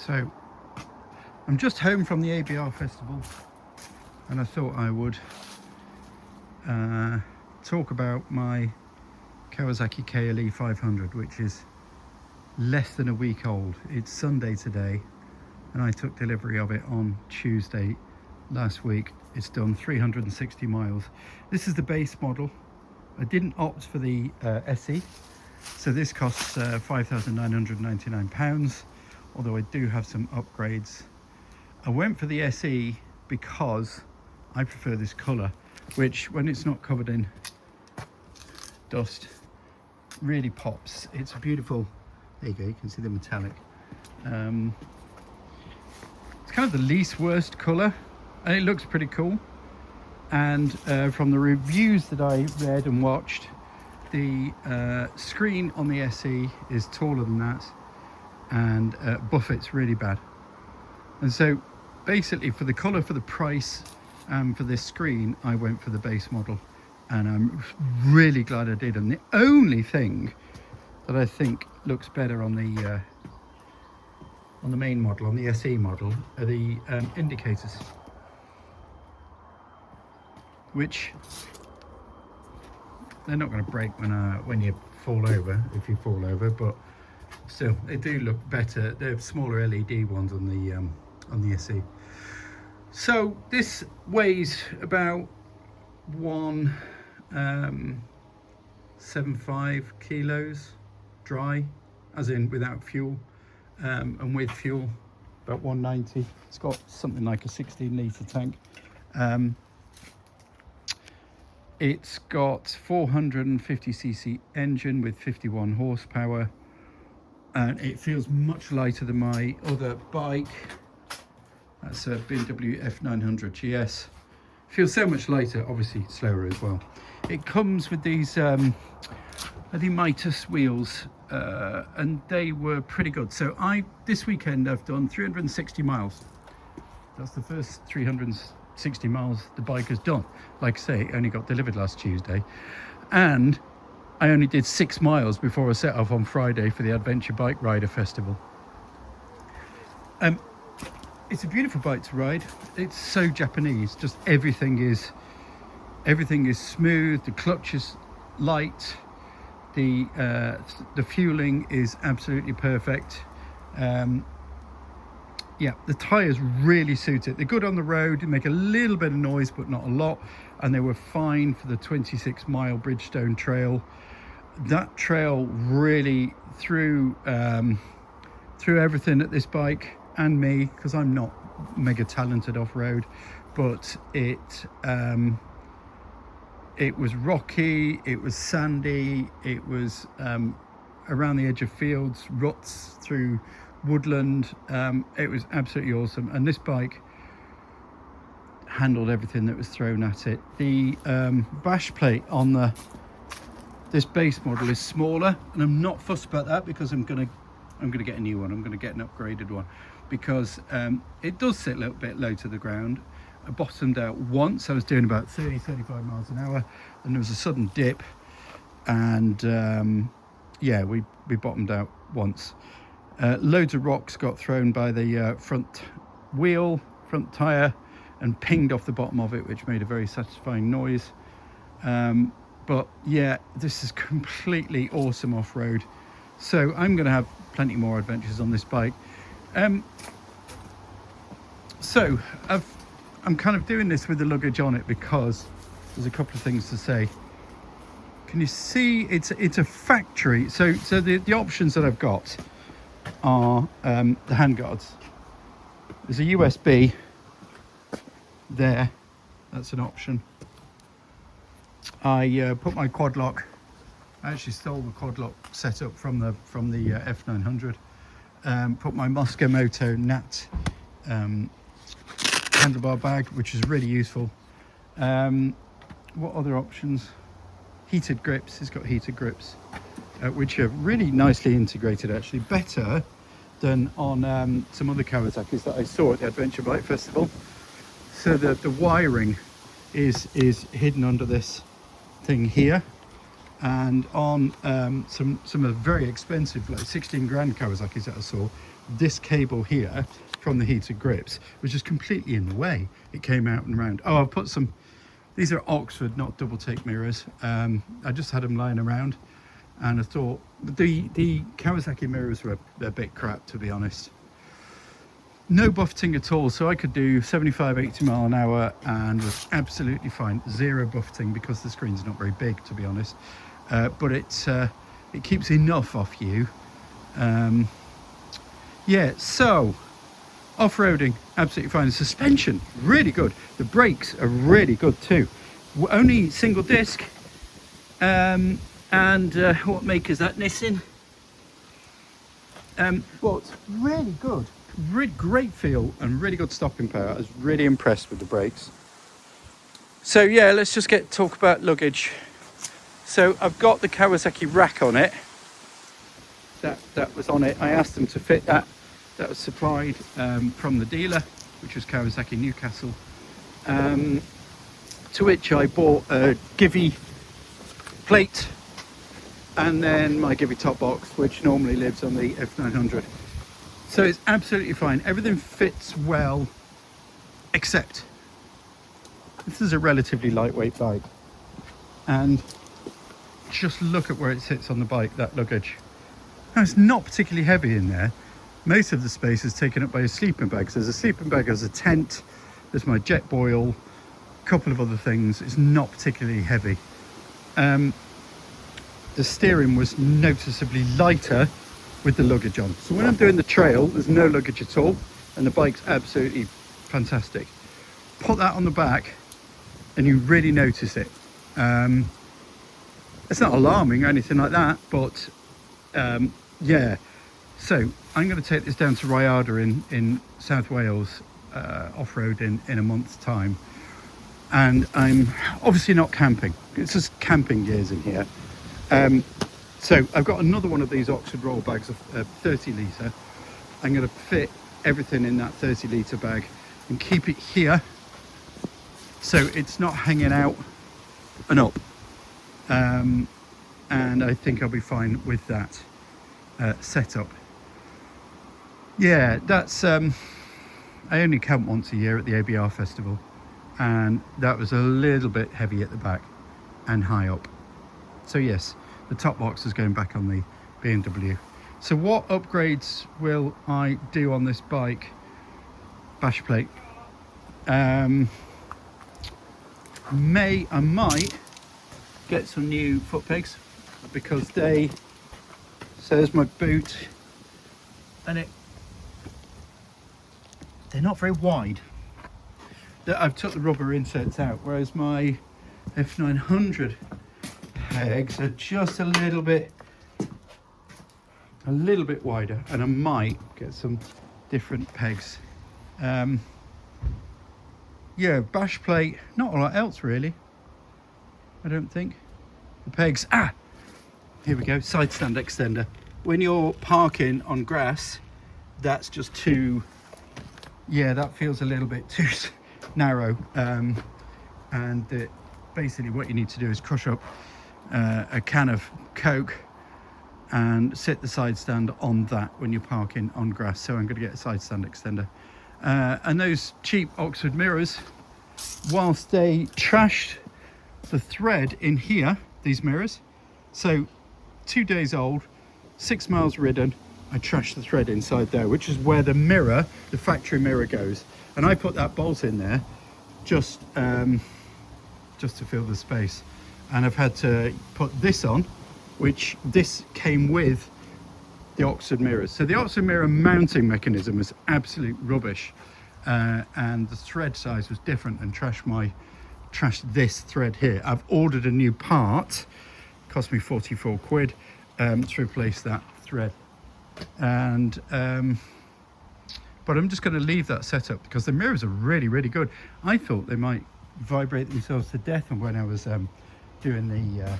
So I'm just home from the ABR Festival, and I thought I would talk about my Kawasaki KLE500, which is less than a week old. It's Sunday today, and I took delivery of it on Tuesday last week. It's done 360 miles. This is the base model. I didn't opt for the SE, so this costs £5,999, although I do have some upgrades. I went for the SE because I prefer this colour, which when it's not covered in dust really pops. It's a beautiful, there you go, you can see the metallic. It's kind of the least worst colour, and it looks pretty cool. And from the reviews that I read and watched, the screen on the SE is taller than that, and buffet's really bad. And so basically, for the colour, for the price, for this screen, I went for the base model, and I'm really glad I did. And the only thing that I think looks better on the main model, on the SE model, are the indicators, which they're not going to break when you fall over, if you fall over, but still they do look better. They're smaller LED ones on the SE. So this weighs about 1.75 kilos dry, as in without fuel, and with fuel about 190. It's got something like a 16-litre tank. It's got 450cc engine with 51 horsepower, and it feels much lighter than my other bike. That's a BMW F900 GS. Feels so much lighter, obviously slower as well. It comes with these Mitas wheels, and they were pretty good. So this weekend I've done 360 miles. That's the first 360 miles the bike has done. Like I say, it only got delivered last Tuesday, and I only did 6 miles before I set off on Friday for the Adventure Bike Rider Festival. It's a beautiful bike to ride. It's so Japanese. Just everything is smooth. The clutch is light. The fueling is absolutely perfect. Yeah, the tyres really suit it. They're good on the road. They make a little bit of noise, but not a lot. And they were fine for the 26-mile Bridgestone Trail. That trail really threw everything at this bike and me, because I'm not mega talented off-road, but it was rocky, it was sandy, it was around the edge of fields, ruts through woodland. It was absolutely awesome, and this bike handled everything that was thrown at it. The bash plate on this base model is smaller, and I'm not fussed about that because I'm gonna get a new one. I'm gonna get an upgraded one, because it does sit a little bit low to the ground. I bottomed out once. I was doing about 30-35 miles an hour, and there was a sudden dip, and yeah, we bottomed out once. Loads of rocks got thrown by the front tyre, and pinged off the bottom of it, which made a very satisfying noise. But yeah, this is completely awesome off-road. So I'm going to have plenty more adventures on this bike. So I'm kind of doing this with the luggage on it because there's a couple of things to say. Can you see it's a factory? So the options that I've got are the handguards. There's a USB there. That's an option. I put my quad lock. I actually stole the quad lock setup from the F900. Put my Moscow Moto Nat handlebar bag, which is really useful. What other options? Heated grips. It's got heated grips, which are really nicely integrated, actually, better than on some other Kawasaki's that I saw at the Adventure Bike Festival. So the wiring is hidden under this thing here. And on some of the very expensive, like 16 grand Kawasaki's that I saw, this cable here from the heated grips was just completely in the way. It came out and around. Oh, I've put some, these are Oxford, not double take mirrors. I just had them lying around, and I thought the Kawasaki mirrors were a bit crap, to be honest. No buffeting at all, so I could do 75, 80 mile an hour and was absolutely fine. Zero buffeting because the screen's not very big, to be honest. But it keeps enough off you. Yeah, so off-roading, absolutely fine. The suspension, really good. The brakes are really good too. Only single disc. And what make is that, Nissan? Well, it's really good. Really great feel and really good stopping power. I was really impressed with the brakes. So yeah, let's just talk about luggage. So I've got the Kawasaki rack on it. That was on it. I asked them to fit that. That was supplied from the dealer, which was Kawasaki Newcastle. To which I bought a Givey plate and then my Givey top box, which normally lives on the F900. So it's absolutely fine. Everything fits well, except this is a relatively lightweight bike. And just look at where it sits on the bike, that luggage. Now, it's not particularly heavy in there. Most of the space is taken up by a sleeping bag. So there's a sleeping bag, there's a tent, there's my jet boil, a couple of other things. It's not particularly heavy. The steering was noticeably lighter with the luggage on. So when I'm doing the trail, there's no luggage at all, and the bike's absolutely fantastic. Put that on the back and you really notice it. It's not alarming or anything like that, but yeah. So I'm going to take this down to Rhyada in South Wales, off-road in a month's time. And I'm obviously not camping. It's just camping gears in here. So I've got another one of these Oxford roll bags, of 30 litre. I'm going to fit everything in that 30 litre bag and keep it here so it's not hanging out and up. And I think I'll be fine with that setup. Yeah, that's I only camp once a year at the ABR Festival, and that was a little bit heavy at the back and high up. So yes, the top box is going back on the BMW. So what upgrades will I do on this bike? Bash plate. I might get some new foot pegs, because so there's my boot, and they're not very wide. I've took the rubber inserts out, whereas my F900 pegs are just a little bit wider, and I might get some different pegs. Yeah, bash plate, not a lot else really, I don't think. The pegs, here we go, side stand extender. When you're parking on grass, that's just too, yeah, that feels a little bit too narrow. And basically what you need to do is crush up a can of Coke and sit the side stand on that when you're parking on grass. So I'm going to get a side stand extender. And those cheap Oxford mirrors, whilst they trashed the thread in here, these mirrors, so 2 days old, 6 miles ridden, I trashed the thread inside there, which is where the mirror, the factory mirror goes. And I put that bolt in there just to fill the space. And I've had to put this on, which this came with the Oxford mirrors. So the Oxford mirror mounting mechanism was absolute rubbish, and the thread size was different, and trashed this thread here. I've ordered a new part, cost me 44 quid to replace that thread, and but I'm just going to leave that setup because the mirrors are really, really good. I thought they might vibrate themselves to death when I was doing the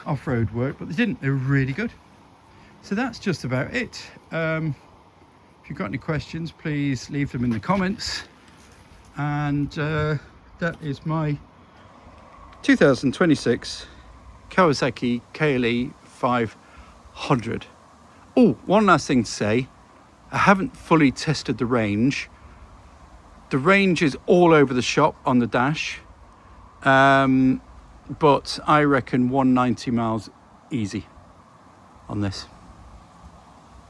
off-road work, but they didn't. They're really good. So that's just about it. If you've got any questions, please leave them in the comments. And that is my 2026 Kawasaki KLE500. Oh, one last thing to say. I haven't fully tested the range. The range is all over the shop on the dash. But I reckon 190 miles easy on this.